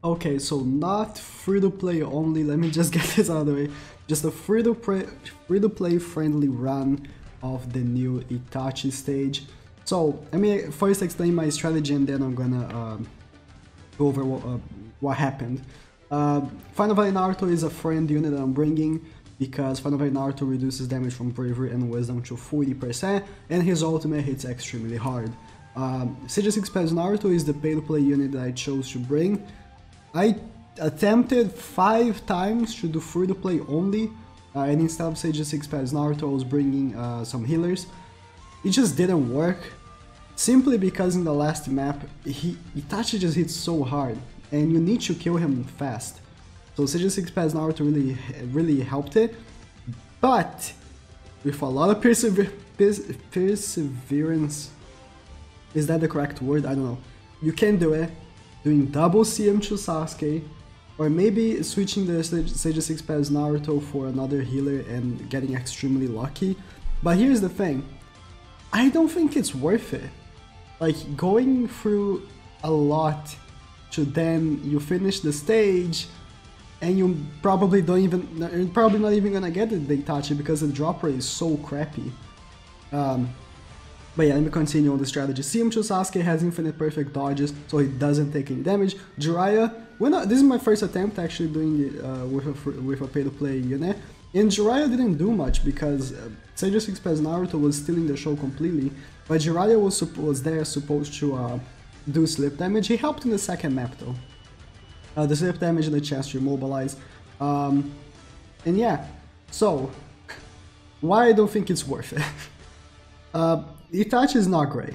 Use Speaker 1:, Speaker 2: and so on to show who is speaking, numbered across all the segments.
Speaker 1: Okay, so not free-to-play only, let me just get this out of the way. Just a free-to-play friendly run of the new Itachi stage. So, let me first explain my strategy and then I'm gonna go over what happened. Final Valley Naruto is a friend unit that I'm bringing because Final Valley Naruto reduces damage from Bravery and Wisdom to 40% and his ultimate hits extremely hard. Sage 6 Naruto is the pay-to-play unit that I chose to bring. I attempted 5 times to do free-to-play only, and instead of Sage 6 Naruto, I was bringing some healers. It just didn't work, simply because in the last map, Itachi just hits so hard, and you need to kill him fast. So Sage 6 Naruto really helped it, but with a lot of perseverance, is that the correct word? I don't know. You can do it. Doing double CM to Sasuke, or maybe switching the Sage 6 Naruto for another healer and getting extremely lucky. But here's the thing, I don't think it's worth it. Like, going through a lot to then you finish the stage and you're probably not even gonna get the Itachi because the drop rate is so crappy. But yeah, let me continue on the strategy. CM to Sasuke has infinite perfect dodges, so he doesn't take any damage. Jiraiya, this is my first attempt actually doing it with a pay-to-play unit, and Jiraiya didn't do much because Sage 6 Naruto was stealing the show completely, but Jiraiya was there supposed to do slip damage. He helped in the second map though. The slip damage and the chance to immobilize. And yeah, so why I don't think it's worth it. Itachi is not great.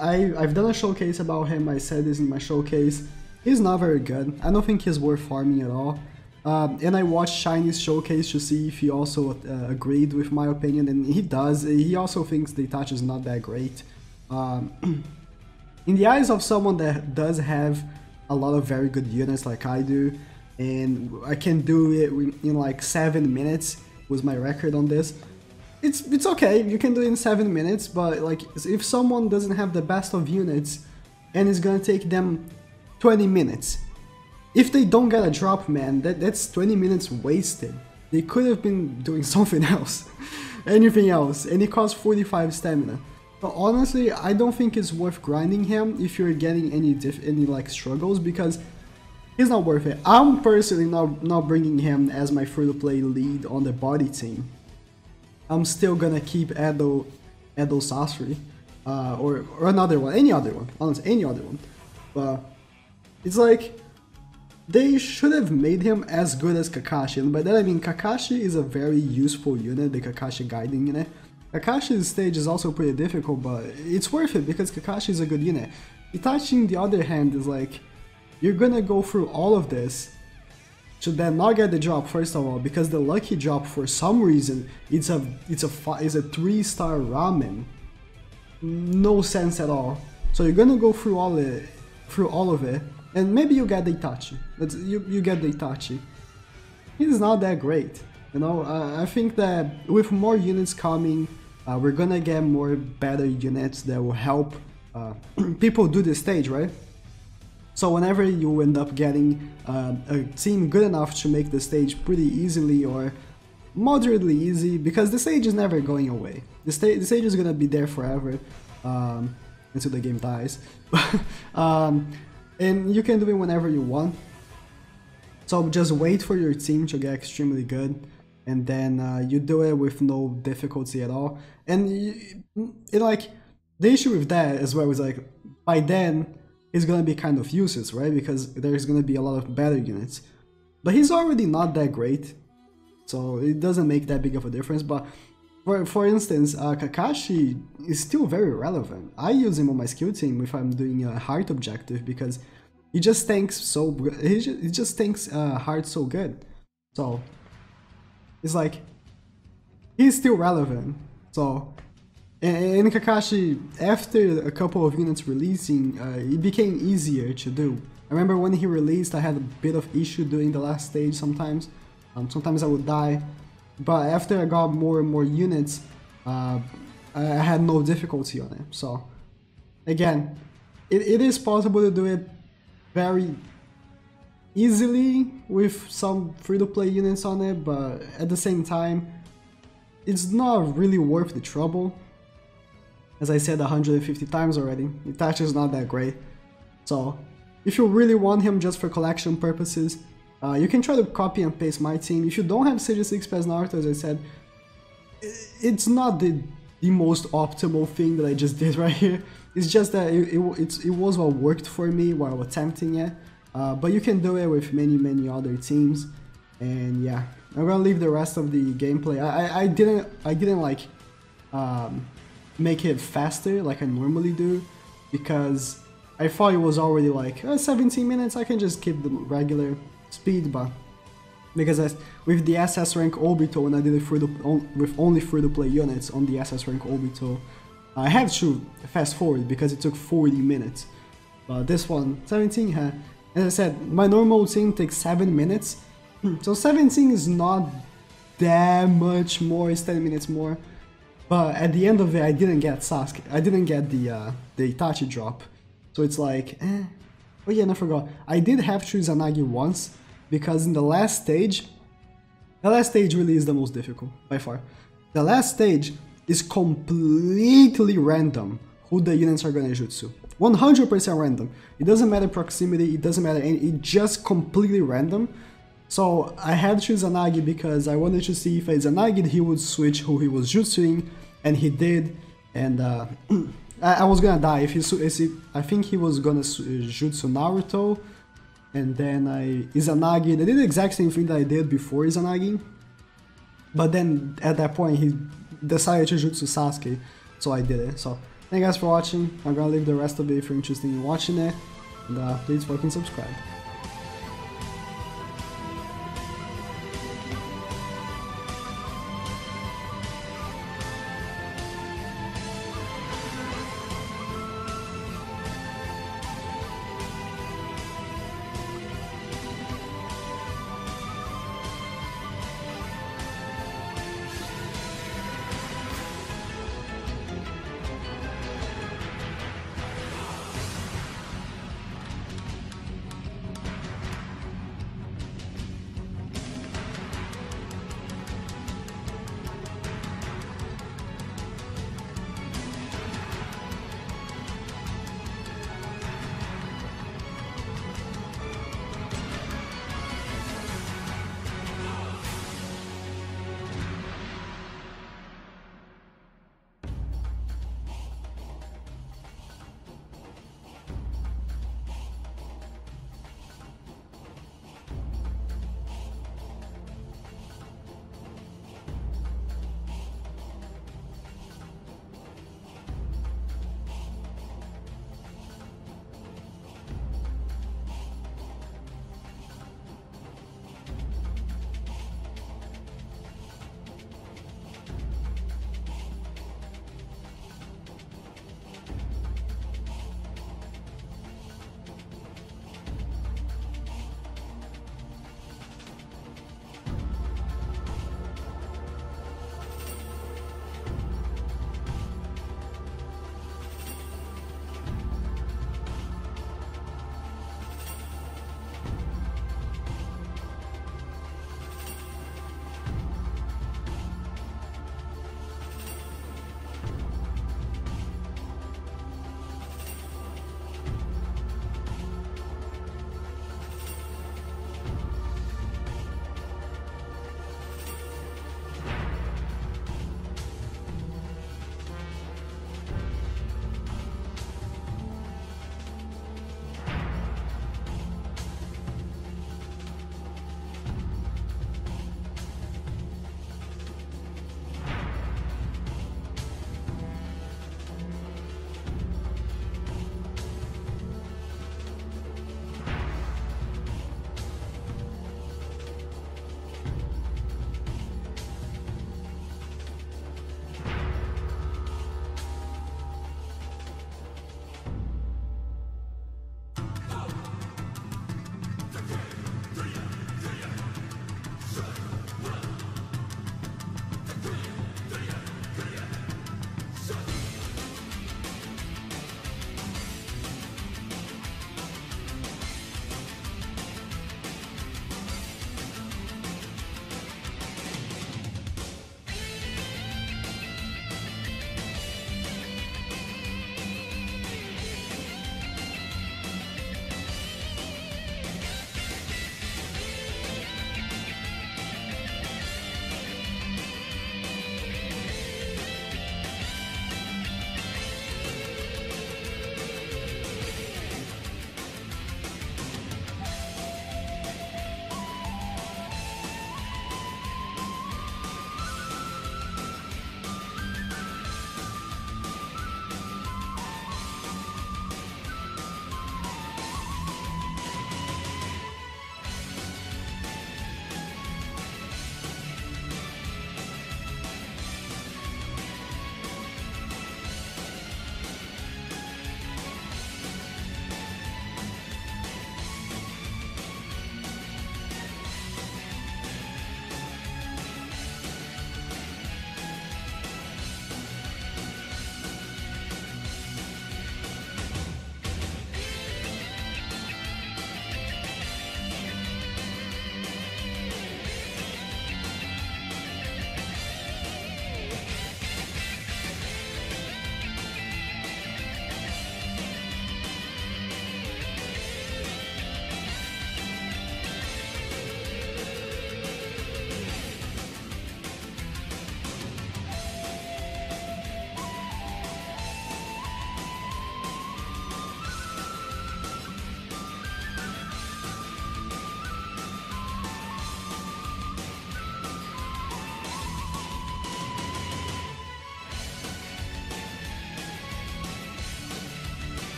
Speaker 1: I've done a showcase about him, I said this in my showcase. He's not very good. I don't think he's worth farming at all. And I watched Shiny's showcase to see if he also agreed with my opinion, and he does. He also thinks the Itachi is not that great. In the eyes of someone that does have a lot of very good units like I do, and I can do it in like 7 minutes was my record on this. It's okay, you can do it in 7 minutes, but like if someone doesn't have the best of units and it's gonna take them 20 minutes, if they don't get a drop, man, that's 20 minutes wasted. They could have been doing something else, anything else, and it costs 45 stamina. But honestly, I don't think it's worth grinding him if you're getting any like struggles, because he's not worth it. I'm personally not bringing him as my free-to-play lead on the body team. I'm still gonna keep Edo Sasori, or another one, any other one, honestly, any other one. But it's like, they should have made him as good as Kakashi, and by that I mean Kakashi is a very useful unit, the Itachi Gaiden unit. Kakashi's stage is also pretty difficult, but it's worth it because Kakashi is a good unit. Itachi, on the other hand, is like, you're gonna go through all of this to then not get the drop, first of all, because the lucky drop, for some reason, it's a 3-star ramen. No sense at all. So you're gonna go through all of it, and maybe you get the Itachi. You get the Itachi. He's not that great, you know. I think that with more units coming, we're gonna get more better units that will help people do the stage, right? So whenever you end up getting a team good enough to make the stage pretty easily or moderately easy, because the stage is never going away. The stage is gonna be there forever until the game dies. And you can do it whenever you want. So just wait for your team to get extremely good, and then you do it with no difficulty at all. And like, the issue with that as well is like, by then he's gonna be kind of useless, right? Because there's gonna be a lot of better units. But he's already not that great, so it doesn't make that big of a difference. But for instance, Kakashi is still very relevant. I use him on my skill team if I'm doing a heart objective, because he just tanks heart so good. So it's like, he's still relevant. So, and Kakashi, after a couple of units releasing, it became easier to do. I remember when he released, I had a bit of issue doing the last stage sometimes. Sometimes I would die. But after I got more and more units, I had no difficulty on it. So, again, it is possible to do it very easily with some free-to-play units on it, but at the same time, it's not really worth the trouble. As I said 150 times already, Itachi is not that great. So, if you really want him just for collection purposes, you can try to copy and paste my team. If you don't have Stage 6 Pass Naruto, as I said, it's not the most optimal thing that I just did right here. It's just that it was what worked for me while attempting it. But you can do it with many other teams. And yeah, I'm gonna leave the rest of the gameplay. I didn't like make it faster like I normally do, because I thought it was already like 17 minutes. I can just keep the regular speed, but because with the SS rank Obito, when I did it with only free-to-play units on the SS rank Obito, I had to fast forward because it took 40 minutes. But this one, 17, as I said, my normal team takes 7 minutes, so 17 is not that much more, it's 10 minutes more. But at the end of it, I didn't get Sasuke, I didn't get the Itachi drop, so it's like, Oh yeah, and I forgot, I did have to use Izanagi once, because in the last stage really is the most difficult, by far. The last stage is completely random who the units are gonna jutsu. 100% random. It doesn't matter proximity, it doesn't matter it's just completely random. So I had to use Izanagi because I wanted to see if Izanagi he would switch who he was jutsuing, and he did, and I was gonna die if I think he was gonna jutsu Naruto, and then Izanagi, they did the exact same thing that I did before Izanagi, but then at that point he decided to jutsu Sasuke, so I did it. So thank you guys for watching. I'm gonna leave the rest of it if you're interested in watching it, and please fucking subscribe.